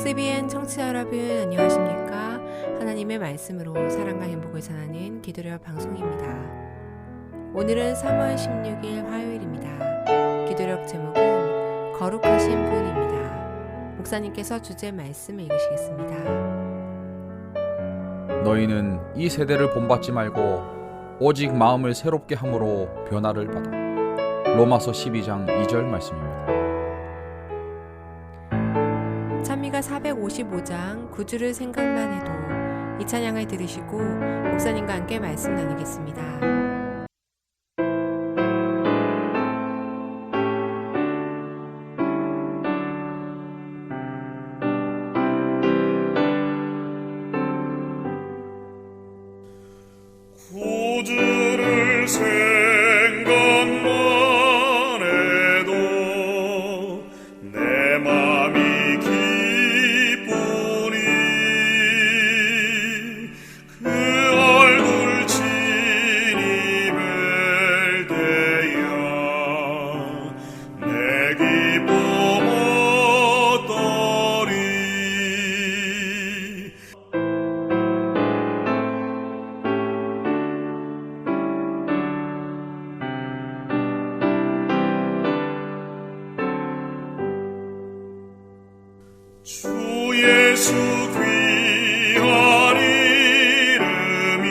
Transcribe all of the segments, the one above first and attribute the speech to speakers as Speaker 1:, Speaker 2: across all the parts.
Speaker 1: SBN 청취자 여러분 안녕하십니까? 하나님의 말씀으로 사랑과 행복을 전하는 기도력 방송입니다. 오늘은 3월 16일 화요일입니다. 기도력 제목은 거룩하신 분입니다. 목사님께서 주제 말씀을 읽으시겠습니다.
Speaker 2: 너희는 이 세대를 본받지 말고 오직 마음을 새롭게 함으로 변화를 받아. 로마서 12장 2절 말씀입니다.
Speaker 1: 찬미가 455장 9주를 생각만 해도 이 찬양을 들으시고 목사님과 함께 말씀 나누겠습니다.
Speaker 3: 구주를 생각만 해도 내 맘이 기쁘니 그 얼굴 친히 뵐 때야 내 기쁨 어떠리. 주 예수 귀한 이름이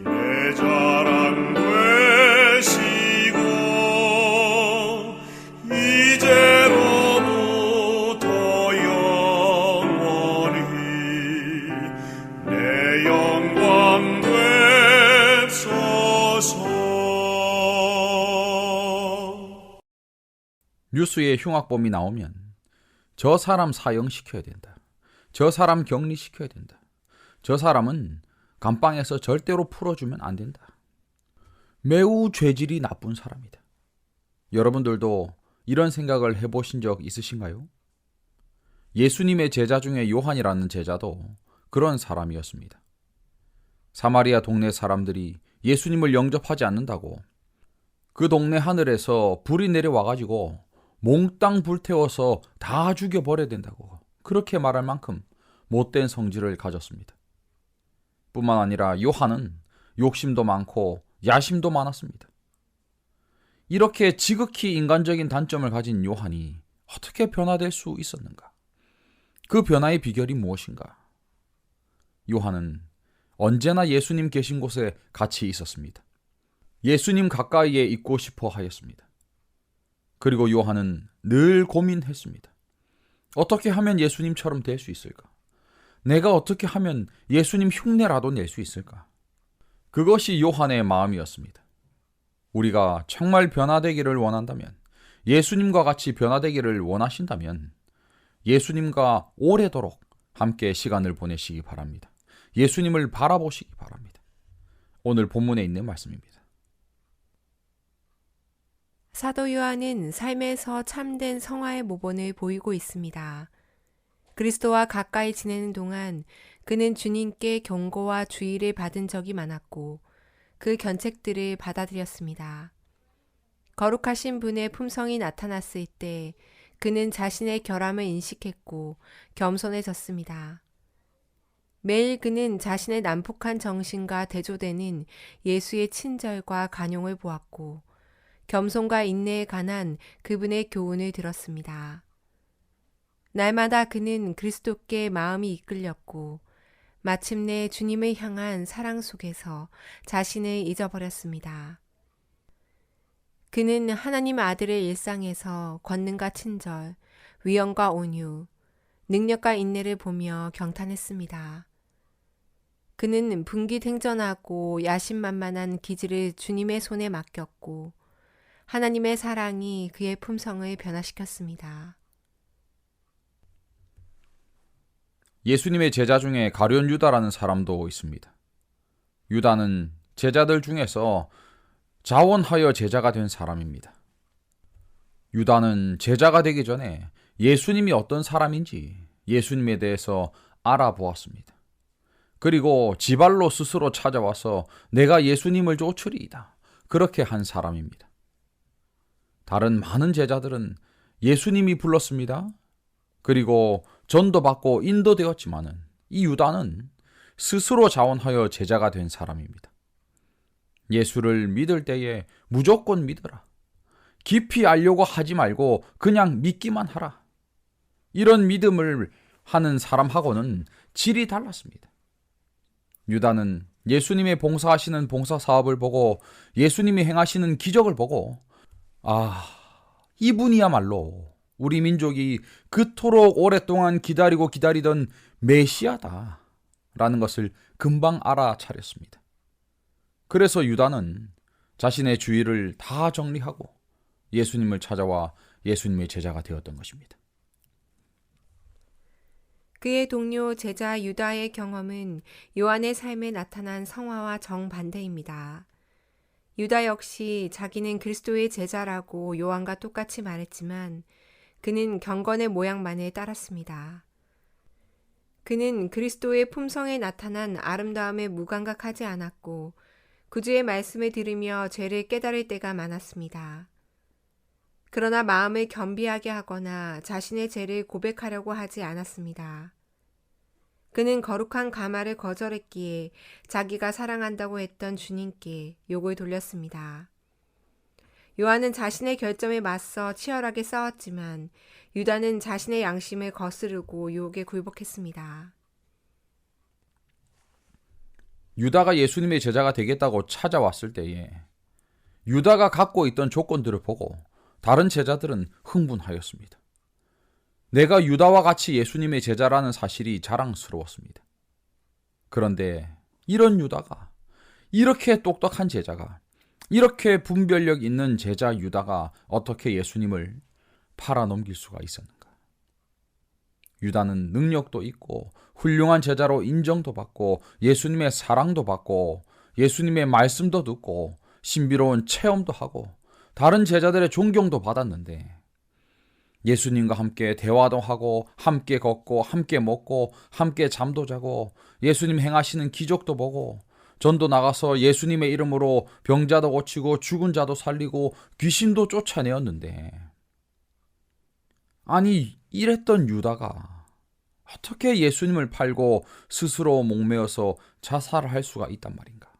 Speaker 3: 내 자랑 되시고 이제로부터 영원히 내 영광 되소서.
Speaker 2: 뉴스에 흉악범이 나오면 저 사람 사형시켜야 된다. 저 사람 격리시켜야 된다. 저 사람은 감방에서 절대로 풀어주면 안 된다. 매우 죄질이 나쁜 사람이다. 여러분들도 이런 생각을 해보신 적 있으신가요? 예수님의 제자 중에 요한이라는 제자도 그런 사람이었습니다. 사마리아 동네 사람들이 예수님을 영접하지 않는다고 그 동네 하늘에서 불이 내려와가지고 몽땅 불태워서 다 죽여버려야 된다고 그렇게 말할 만큼 못된 성질을 가졌습니다. 뿐만 아니라 요한은 욕심도 많고 야심도 많았습니다. 이렇게 지극히 인간적인 단점을 가진 요한이 어떻게 변화될 수 있었는가? 그 변화의 비결이 무엇인가? 요한은 언제나 예수님 계신 곳에 같이 있었습니다. 예수님 가까이에 있고 싶어 하였습니다. 그리고 요한은 늘 고민했습니다. 어떻게 하면 예수님처럼 될 수 있을까? 내가 어떻게 하면 예수님 흉내라도 낼 수 있을까? 그것이 요한의 마음이었습니다. 우리가 정말 변화되기를 원한다면, 예수님과 같이 변화되기를 원하신다면 예수님과 오래도록 함께 시간을 보내시기 바랍니다. 예수님을 바라보시기 바랍니다. 오늘 본문에 있는 말씀입니다.
Speaker 1: 사도 요한은 삶에서 참된 성화의 모본을 보이고 있습니다. 그리스도와 가까이 지내는 동안 그는 주님께 경고와 주의를 받은 적이 많았고 그 견책들을 받아들였습니다. 거룩하신 분의 품성이 나타났을 때 그는 자신의 결함을 인식했고 겸손해졌습니다. 매일 그는 자신의 난폭한 정신과 대조되는 예수의 친절과 간용을 보았고 겸손과 인내에 관한 그분의 교훈을 들었습니다. 날마다 그는 그리스도께 마음이 이끌렸고 마침내 주님을 향한 사랑 속에서 자신을 잊어버렸습니다. 그는 하나님 아들의 일상에서 권능과 친절, 위엄과 온유, 능력과 인내를 보며 경탄했습니다. 그는 분기탱전하고 야심만만한 기질을 주님의 손에 맡겼고 하나님의 사랑이 그의 품성을 변화시켰습니다.
Speaker 2: 예수님의 제자 중에 가룟 유다라는 사람도 있습니다. 유다는 제자들 중에서 자원하여 제자가 된 사람입니다. 유다는 제자가 되기 전에 예수님이 어떤 사람인지 예수님에 대해서 알아보았습니다. 그리고 지발로 스스로 찾아와서 내가 예수님을 쫓으리이다. 그렇게 한 사람입니다. 다른 많은 제자들은 예수님이 불렀습니다. 그리고 전도 받고 인도되었지만은 이 유다는 스스로 자원하여 제자가 된 사람입니다. 예수를 믿을 때에 무조건 믿어라. 깊이 알려고 하지 말고 그냥 믿기만 하라. 이런 믿음을 하는 사람하고는 질이 달랐습니다. 유다는 예수님의 봉사하시는 봉사 사업을 보고 예수님이 행하시는 기적을 보고 이분이야말로 우리 민족이 그토록 오랫동안 기다리던 메시아다 라는 것을 금방 알아차렸습니다. 그래서 유다는 자신의 주의를 다 정리하고 예수님을 찾아와 예수님의 제자가 되었던 것입니다.
Speaker 1: 그의 동료 제자 유다의 경험은 요한의 삶에 나타난 성화와 정반대입니다. 유다 역시 자기는 그리스도의 제자라고 요한과 똑같이 말했지만 그는 경건의 모양만을 따랐습니다. 그는 그리스도의 품성에 나타난 아름다움에 무감각하지 않았고 구주의 말씀을 들으며 죄를 깨달을 때가 많았습니다. 그러나 마음을 겸비하게 하거나 자신의 죄를 고백하려고 하지 않았습니다. 그는 거룩한 가마를 거절했기에 자기가 사랑한다고 했던 주님께 욕을 돌렸습니다. 요한은 자신의 결점에 맞서 치열하게 싸웠지만 유다는 자신의 양심을 거스르고 유혹에 굴복했습니다.
Speaker 2: 유다가 예수님의 제자가 되겠다고 찾아왔을 때에 유다가 갖고 있던 조건들을 보고 다른 제자들은 흥분하였습니다. 내가 유다와 같이 예수님의 제자라는 사실이 자랑스러웠습니다. 그런데 이런 유다가, 이렇게 똑똑한 제자가, 이렇게 분별력 있는 제자 유다가 어떻게 예수님을 팔아넘길 수가 있었는가? 유다는 능력도 있고 훌륭한 제자로 인정도 받고 예수님의 사랑도 받고 예수님의 말씀도 듣고 신비로운 체험도 하고 다른 제자들의 존경도 받았는데 예수님과 함께 대화도 하고 함께 걷고 함께 먹고 함께 잠도 자고 예수님 행하시는 기적도 보고 전도 나가서 예수님의 이름으로 병자도 고치고 죽은 자도 살리고 귀신도 쫓아내었는데 아니 이랬던 유다가 어떻게 예수님을 팔고 스스로 목매어서 자살을 할 수가 있단 말인가?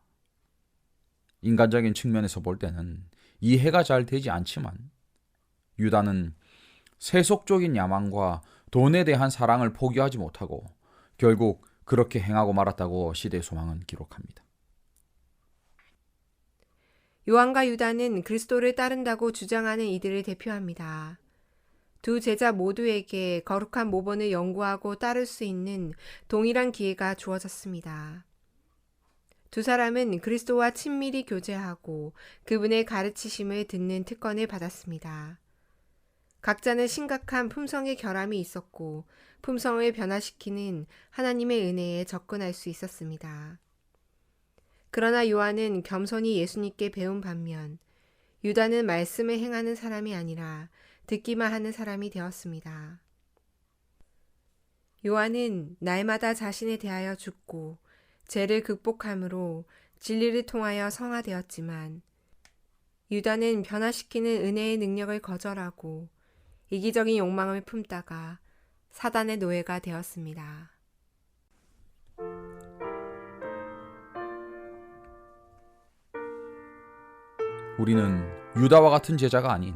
Speaker 2: 인간적인 측면에서 볼 때는 이해가 잘 되지 않지만 유다는 세속적인 야망과 돈에 대한 사랑을 포기하지 못하고 결국 그렇게 행하고 말았다고 시대소망은 기록합니다.
Speaker 1: 요한과 유다는 그리스도를 따른다고 주장하는 이들을 대표합니다. 두 제자 모두에게 거룩한 모본을 연구하고 따를 수 있는 동일한 기회가 주어졌습니다. 두 사람은 그리스도와 친밀히 교제하고 그분의 가르치심을 듣는 특권을 받았습니다. 각자는 심각한 품성의 결함이 있었고 품성을 변화시키는 하나님의 은혜에 접근할 수 있었습니다. 그러나 요한은 겸손히 예수님께 배운 반면 유다는 말씀을 행하는 사람이 아니라 듣기만 하는 사람이 되었습니다. 요한은 날마다 자신에 대하여 죽고 죄를 극복함으로 진리를 통하여 성화되었지만 유다는 변화시키는 은혜의 능력을 거절하고 이기적인 욕망을 품다가 사단의 노예가 되었습니다.
Speaker 2: 우리는 유다와 같은 제자가 아닌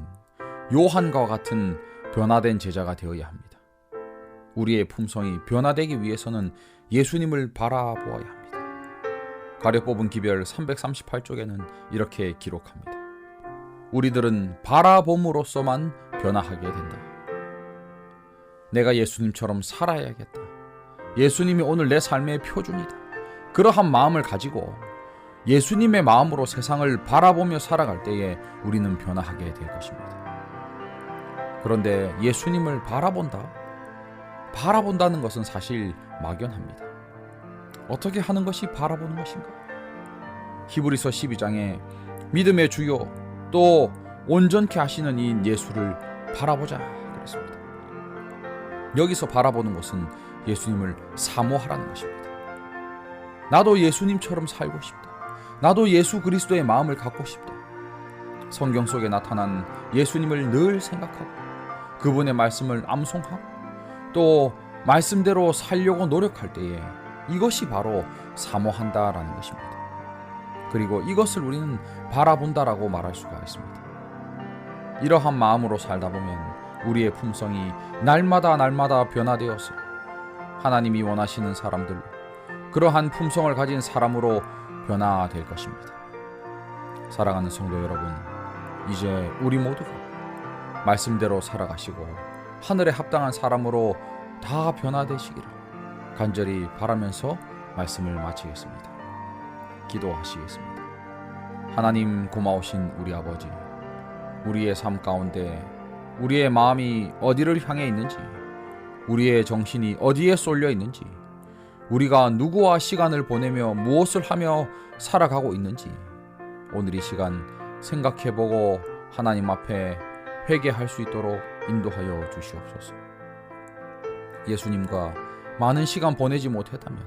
Speaker 2: 요한과 같은 변화된 제자가 되어야 합니다. 우리의 품성이 변화되기 위해서는 예수님을 바라보아야 합니다. 가려 뽑은 기별 338쪽에는 이렇게 기록합니다. 우리들은 바라봄으로써만 변화하게 된다. 내가 예수님처럼 살아야겠다. 예수님이 오늘 내 삶의 표준이다. 그러한 마음을 가지고 예수님의 마음으로 세상을 바라보며 살아갈 때에 우리는 변화하게 될 것입니다. 그런데 예수님을 바라본다는 것은 사실 막연합니다. 어떻게 하는 것이 바라보는 것인가? 히브리서 12장에 믿음의 주요 또 온전케 하시는 이인 예수를 바라보자 그랬습니다. 여기서 바라보는 것은 예수님을 사모하라는 것입니다. 나도 예수님처럼 살고 싶다. 나도 예수 그리스도의 마음을 갖고 싶다. 성경 속에 나타난 예수님을 늘 생각하고 그분의 말씀을 암송하고 또 말씀대로 살려고 노력할 때에 이것이 바로 사모한다라는 것입니다. 그리고 이것을 우리는 바라본다라고 말할 수가 있습니다. 이러한 마음으로 살다 보면 우리의 품성이 날마다 변화되어서 하나님이 원하시는 사람들로, 그러한 품성을 가진 사람으로 변화될 것입니다. 사랑하는 성도 여러분, 이제 우리 모두가 말씀대로 살아가시고 하늘에 합당한 사람으로 다 변화되시기를 간절히 바라면서 말씀을 마치겠습니다. 기도하시겠습니다. 하나님, 고마우신 우리 아버지, 우리의 삶 가운데 우리의 마음이 어디를 향해 있는지, 우리의 정신이 어디에 쏠려 있는지, 우리가 누구와 시간을 보내며 무엇을 하며 살아가고 있는지 오늘 이 시간 생각해보고 하나님 앞에 회개할 수 있도록 인도하여 주시옵소서. 예수님과 많은 시간 보내지 못했다면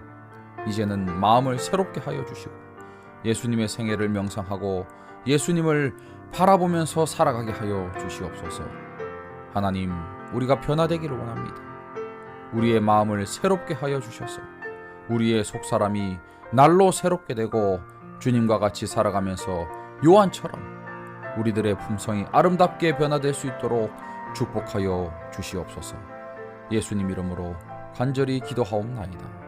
Speaker 2: 이제는 마음을 새롭게 하여 주시고 예수님의 생애를 명상하고 예수님을 바라보면서 살아가게 하여 주시옵소서. 하나님, 우리가 변화되기를 원합니다. 우리의 마음을 새롭게 하여 주셔서 우리의 속사람이 날로 새롭게 되고 주님과 같이 살아가면서 요한처럼 우리들의 품성이 아름답게 변화될 수 있도록 축복하여 주시옵소서. 예수님 이름으로 간절히 기도하옵나이다.